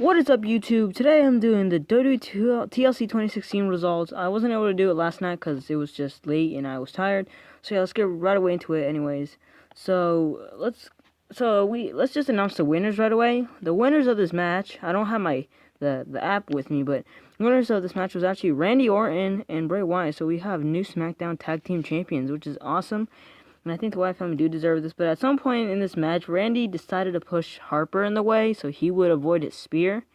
What is up, YouTube? Today I'm doing the WWE TLC 2016 results. I wasn't able to do it last night because it was just late and I was tired. So yeah, let's get right away into it anyways. Let's just announce the winners right away. The winners of this match, I don't have the app with me, but the winners of this match was actually Randy Orton and Bray Wyatt. So we have new SmackDown Tag Team Champions, which is awesome. And I think the Wyatt family do deserve this, but at some point in this match, Randy decided to push Harper in the way so he would avoid his spear.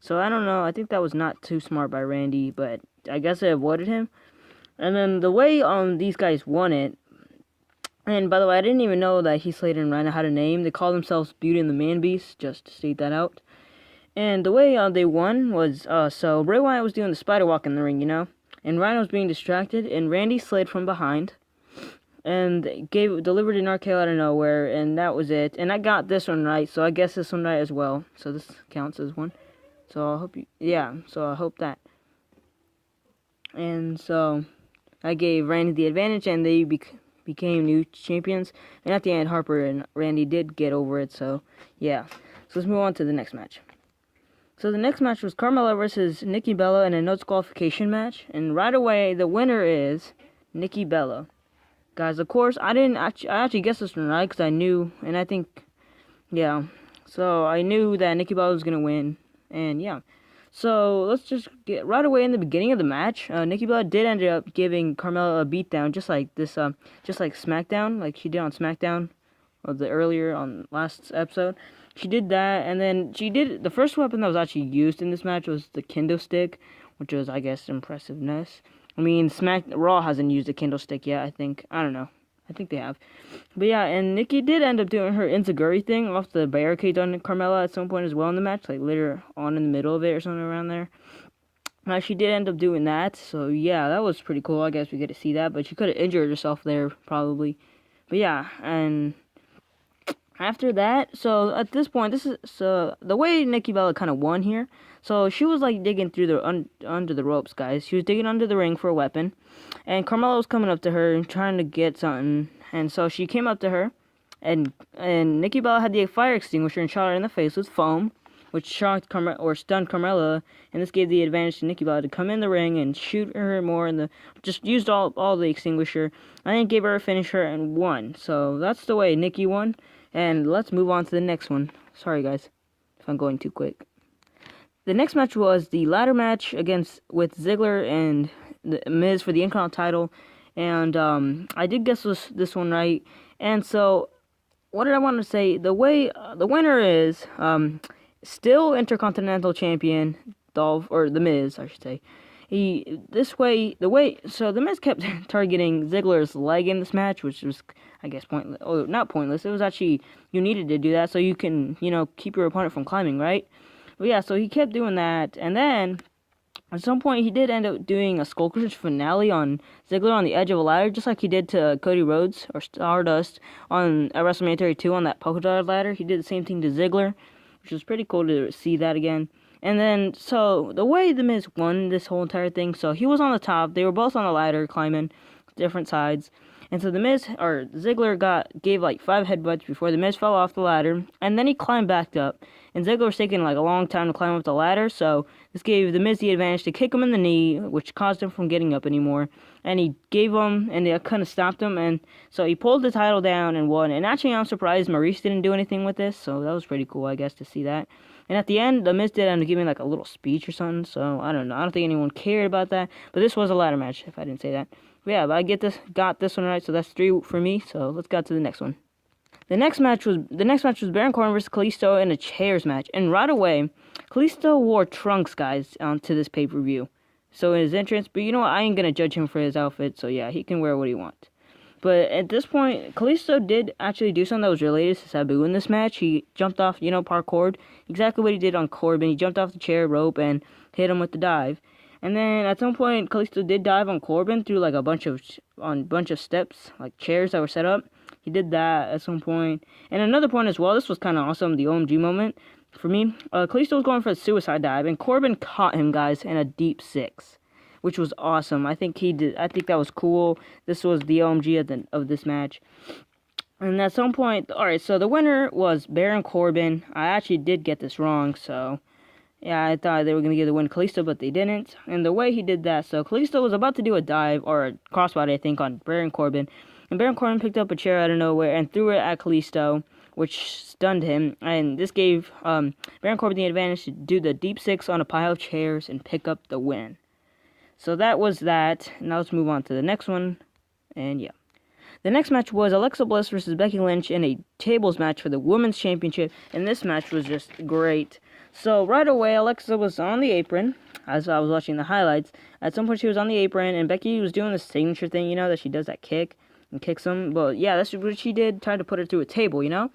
So I don't know, I think that was not too smart by Randy, but I guess it avoided him. And then the way these guys won it, and by the way, I didn't even know that Heath Slater and Rhino had a name. They call themselves Beauty and the Man Beast, just to state that out. And the way they won was, so Bray Wyatt was doing the spider walk in the ring, and Rhino was being distracted, and Randy slid from behind and delivered an RKO out of nowhere, and that was it. And I got this one right, so I guess this one right as well. So this counts as one. So I hope that. And so I gave Randy the advantage, and they became new champions. And at the end, Harper and Randy did get over it. So yeah. So let's move on to the next match. So the next match was Carmella versus Nikki Bella in a no disqualification match. And right away, the winner is Nikki Bella. Guys, of course, I actually guessed this one right because I knew, and I think, yeah. So I knew that Nikki Bella was going to win. And yeah, so let's just get right away in the beginning of the match. Nikki Bella did end up giving Carmella a beatdown, just like SmackDown, like she did on SmackDown, or earlier on last episode. She did that, and then the first weapon that was actually used in this match was the kendo stick, which was, I guess, impressiveness. I mean, Raw hasn't used a kendo stick yet, I think. I don't know. I think they have. But yeah, and Nikki did end up doing her enziguri thing off the barricade on Carmella at some point as well in the match, like later on in the middle of it or something around there. She did end up doing that, so yeah, that was pretty cool. I guess we get to see that, but she could have injured herself there, probably. But yeah, and after that, so at this point, the way Nikki Bella kind of won here. So she was like digging through under the ropes, guys. She was digging under the ring for a weapon, and Carmella was coming up to her and trying to get something. And so she came up to her, and Nikki Bella had the fire extinguisher and shot her in the face with foam, which shocked stunned Carmella, and this gave the advantage to Nikki Bella to come in the ring and shoot her more, and just used all the extinguisher, and then gave her a finisher and won. So that's the way Nikki won. And let's move on to the next one. Sorry, guys, if I'm going too quick. The next match was the ladder match with Ziggler and the Miz for the Intercontinental title. And I did guess this one right. And so, what did I want to say? The winner is still Intercontinental Champion, the Miz, I should say. So the Miz kept targeting Ziggler's leg in this match, which was, I guess, pointless. Oh, not pointless. It was actually, you needed to do that so you can, keep your opponent from climbing, right? But yeah, so he kept doing that, and then at some point he did end up doing a Skull Crush finale on Ziggler on the edge of a ladder, just like he did to Cody Rhodes or Stardust at WrestleMania 32 on that polka dot ladder. He did the same thing to Ziggler, which was pretty cool to see that again. And then, so, the way The Miz won this whole entire thing, so he was on the top, they were both on the ladder, climbing different sides, and so Ziggler gave like 5 headbutts before The Miz fell off the ladder, and then he climbed back up, and Ziggler was taking like a long time to climb up the ladder, so this gave The Miz the advantage to kick him in the knee, which caused him from getting up anymore, and he gave him, and they kind of stopped him, and so he pulled the title down and won, and actually I'm surprised Maurice didn't do anything with this, so that was pretty cool, I guess, to see that. And at the end, The Miz did end up giving like a little speech or something, so I don't know. I don't think anyone cared about that, but this was a ladder match, if I didn't say that. But yeah, but I got this one right, so that's 3 for me, so let's go to the next one. The next match was Baron Corbin versus Kalisto in a chairs match, and right away, Kalisto wore trunks, guys, to this pay-per-view. So in his entrance, but you know what, I ain't gonna judge him for his outfit, so yeah, he can wear what he wants. But at this point, Kalisto did actually do something that was related to Sabu in this match. He jumped off, parkoured. Exactly what he did on Corbin. He jumped off the chair rope and hit him with the dive. And then at some point, Kalisto did dive on Corbin through like a bunch of steps, like chairs that were set up. He did that at some point. And another point as well, this was kind of awesome, the OMG moment for me. Kalisto was going for a suicide dive, and Corbin caught him, guys, in a deep 6. Which was awesome. I think that was cool. This was the OMG of this match. And at some point, alright, so the winner was Baron Corbin. I actually did get this wrong, so Yeah, I thought they were going to give the win to Kalisto, but they didn't. And the way he did that, so Kalisto was about to do a dive, or a crossbody, I think, on Baron Corbin. And Baron Corbin picked up a chair out of nowhere and threw it at Kalisto, which stunned him. And this gave Baron Corbin the advantage to do the deep six on a pile of chairs and pick up the win. So that was that. Now let's move on to the next one. And yeah. The next match was Alexa Bliss versus Becky Lynch in a tables match for the Women's Championship. And this match was just great. So right away, Alexa was on the apron, as I was watching the highlights. At some point, she was on the apron, and Becky was doing the signature thing, you know, that she does that kick and kicks him. But yeah, that's what she did, tried to put her through a table, you know.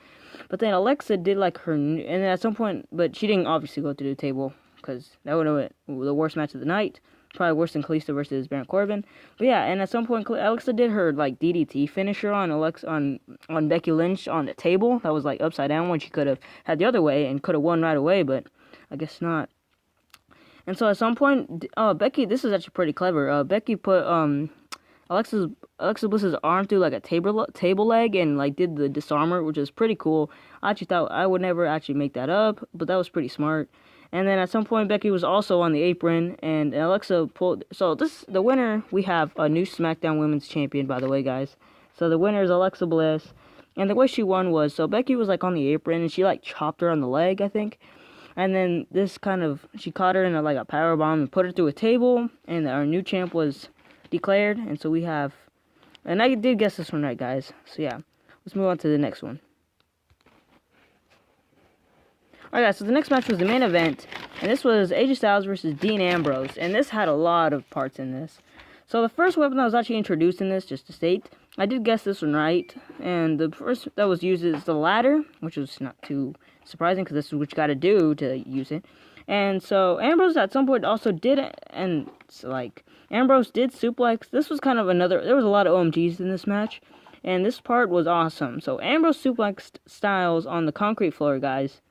But then Alexa did like her, and then at some point, but she didn't obviously go through the table, because that would have been the worst match of the night. Probably worse than Kalisto versus Baron Corbin. But yeah, and at some point, Alexa did her like DDT finisher on on Becky Lynch on the table. That was like upside down when she could have had the other way and could have won right away, but I guess not. And so at some point, Becky, this is actually pretty clever. Becky put Alexa Bliss's arm through like a table leg and like did the disarmer, which is pretty cool. I actually thought I would never actually make that up, but that was pretty smart. And then at some point, Becky was also on the apron, and Alexa pulled. So the winner, we have a new SmackDown Women's Champion, by the way, guys. So the winner is Alexa Bliss, and the way she won was, so Becky was like on the apron, and she like chopped her on the leg, I think. And then she caught her in like a power bomb and put her through a table, and our new champ was declared. And so we have, and I did guess this one right, guys. So yeah, let's move on to the next one. Alright guys, so the next match was the main event, and this was AJ Styles versus Dean Ambrose, and this had a lot of parts in this. So the first weapon that was actually introduced in this, just to state, I did guess this one right, and the first that was used is the ladder, which was not too surprising, because this is what you gotta do to use it. And so Ambrose at some point also did, and so, like, Ambrose did suplex. This was kind of there was a lot of OMGs in this match, and this part was awesome. So Ambrose suplexed Styles on the concrete floor, guys.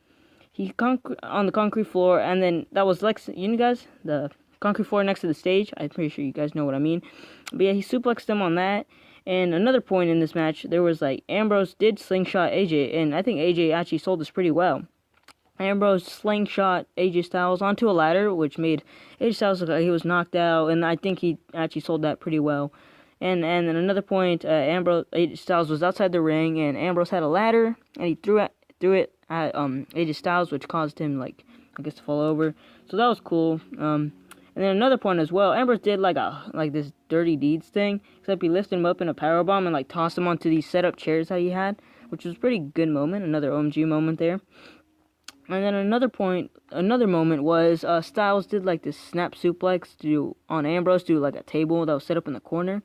He on the concrete floor, and then that was like, you know guys, the concrete floor next to the stage. I'm pretty sure you guys know what I mean. But yeah, he suplexed him on that. And another point in this match, there was like, Ambrose did slingshot AJ, and I think AJ actually sold this pretty well. Ambrose slingshot AJ Styles onto a ladder, which made AJ Styles look like he was knocked out, and I think he actually sold that pretty well. And then another point, AJ Styles was outside the ring, and Ambrose had a ladder, and he threw it at AJ Styles, which caused him, like, I guess, to fall over. So that was cool. And then another point as well, Ambrose did like this dirty deeds thing, except he lifted him up in a powerbomb and like tossed him onto these setup chairs that he had, which was a pretty good moment, another OMG moment there. And then another moment was Styles did like this snap suplex on Ambrose to like a table that was set up in the corner.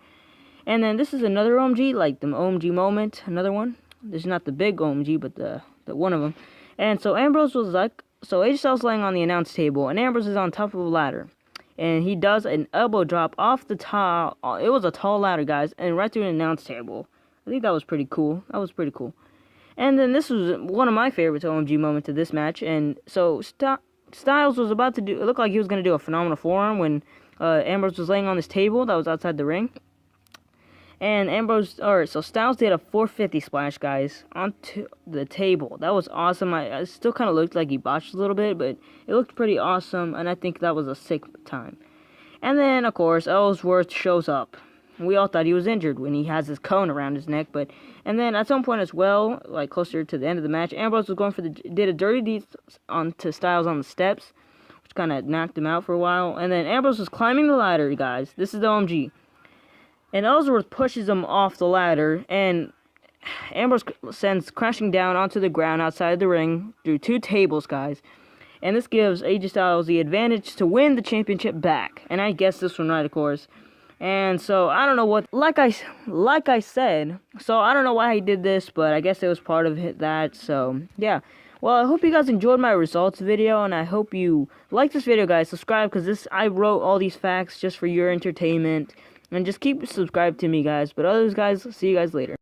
And then this is another OMG, like the OMG moment, another one. This is not the big OMG, but the one of them. And so Ambrose was like, so AJ Styles laying on the announce table, and Ambrose is on top of a ladder. And he does an elbow drop off the top. It was a tall ladder, guys, and right through an announce table. I think that was pretty cool. And then this was one of my favorite OMG moments of this match. And so Styles was about to it looked like he was going to do a phenomenal forearm when Ambrose was laying on this table that was outside the ring. And so Styles did a 450 splash, guys, onto the table. That was awesome. I still kind of looked like he botched a little bit, but it looked pretty awesome, and I think that was a sick time. And then, of course, Ellsworth shows up. We all thought he was injured when he has his cone around his neck, and then at some point as well, like closer to the end of the match, Ambrose was going did a dirty deed onto Styles on the steps, which kind of knocked him out for a while. And then Ambrose was climbing the ladder, guys. This is the OMG. And Ellsworth pushes him off the ladder, and Ambrose sends crashing down onto the ground outside the ring through 2 tables, guys. And this gives AJ Styles the advantage to win the championship back. And I guessed this one right, of course. And so, I don't know what, like I said, so I don't know why he did this, but I guess it was part of that, so, yeah. Well, I hope you guys enjoyed my results video, and I hope you like this video, guys. Subscribe, because I wrote all these facts just for your entertainment. And just keep subscribed to me, guys. But others, guys, see you guys later.